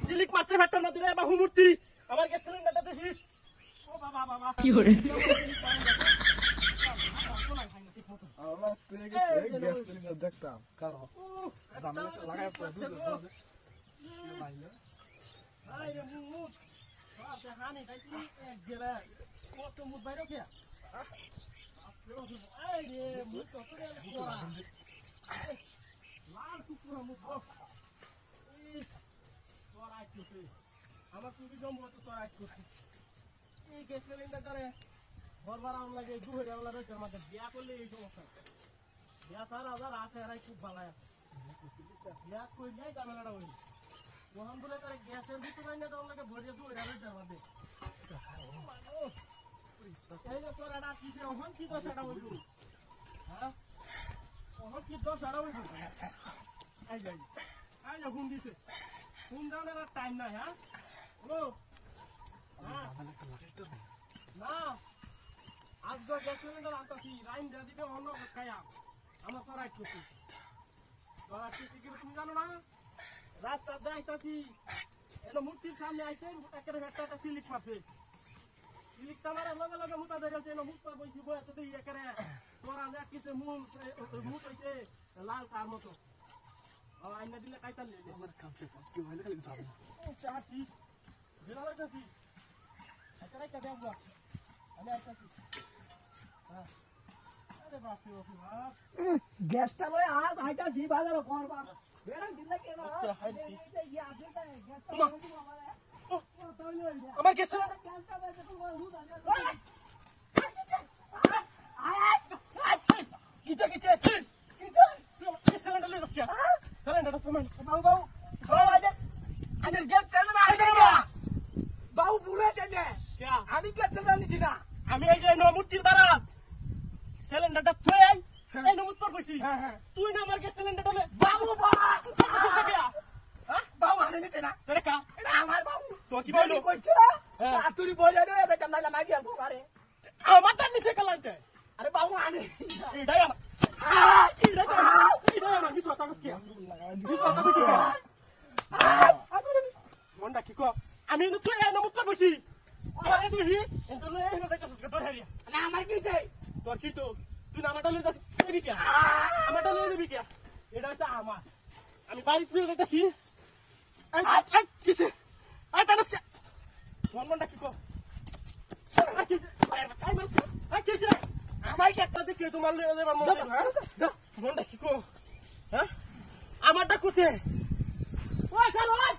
সিলিক মারছে ফেটার মধ্যে রে বাহু মূর্তি আমার গ্যাস সিলিন্ডারটা দেখিস ও বাবা বাবা কি করে আমার তুই গ্যাস সিলিন্ডার দেখতাম কারণ জানালা লাগায় বুঝে আই রে মুত আতে হানি তাইছি এক গেলা কত মুত বাইরে কি আই রে মুত কত রে লাল কুকুর মুত ইস তোরাই তুই আমার তুই জম্বত তোরাই তুই এই গ্যাস সিলিন্ডারটারে ঘর ভাড়া লাগে 2000 টাকা রয়েছে আমাদের বিয়া করলে এই সমস্যা বিয়া 4000 আছে এরাই খুব ভালো আছে বিয়া কই নাই ঝামেলাটা হই মোহন বলে তার গ্যাসের ভিতরে না তো লাগে ভরিয়ে 2000 রয়েছে আমাদের এই যে তোরা কি ওহন কি দশাটা হইল হ্যাঁ ওহন কি দশাটা হইল আই যাই আই না ফোন দিছে ফোন দাওনের আর টাইম নাই হ্যাঁ ও না আজ তো গ্যাস সিলিন্ডার আনতাছি লাইন দিয়ে দিবে অন্য খায়া আমার তো রাইট করছি তোরা কি তুমি জানো না রাস্তা যাইতাছি এলো মূর্তির সামনে আইছে একেবারে একটা সিলিক মারছে সিলিক তামার লগে লগে মুতা ধরেছে এলো মুতা বইছি বই এত দিয়ে একেবারে তোরা যা কিছু মুত হইছে লাল সার মতো আইনা দিলে কাইতাল লে আমার কামছে কি হইলে খালি যাব চাটি বেলা লাগতাছি একেবারে কা দেব আমি আইতাছি হ্যাঁ আরে বাপ রে বাপ গ্যাসটা লয় আজ আইতাছি বাজারে করবা বেড়া দিলে কে না আমার গ্যাস কিটা কিটা কিটা সিলিন্ডার লই গেছে সিলিন্ডারটা কমান বাবু বাবু আজ গ্যাস সিলিন্ডার আইবে না বাবু পুরো দেনে কে আমি গ্যাস সিলিন্ডার নিছি না আমি এই যে নমুতির বারাত সিলিন্ডারটা তুই আই এই নমুত পর কইছি তুই না আমার গ্যাস সিলিন্ডারটা লে বাবু বাবু হ্যাঁ বাবু আমি নিতে না তোরে কা এটা আমার বাবু তো কি বললো কইছে আতুরি বলে রে বেটা না মারি আলবো আরে আমার তার নিচে কালাইতে আরে বাবু আমি এটাই আমার এটাই আমার বিশ কথা কইছি বিশ কথা কইছি মনটা কি কো আমি তুই এই নমুত পর কইছি আরে তুই এন্তো লই এই কথা কইছিস তোর হারিয়া না আমার কি চাই তোর কি তো তুই না আমারটা লই যাস এদিকে কে আমারটা লই যাবি কে এটা হচ্ছে আমার আমি বাড়ি তুই যাইতাছি আই কিসে আই টানস কে মনটা কি কো আই কিসে আই কিসে আমার কাছে দেখে তোমার লই যাবার মন হ্যাঁ মনটা কি কো হ্যাঁ আমারটা কোথায় ওই চল ওই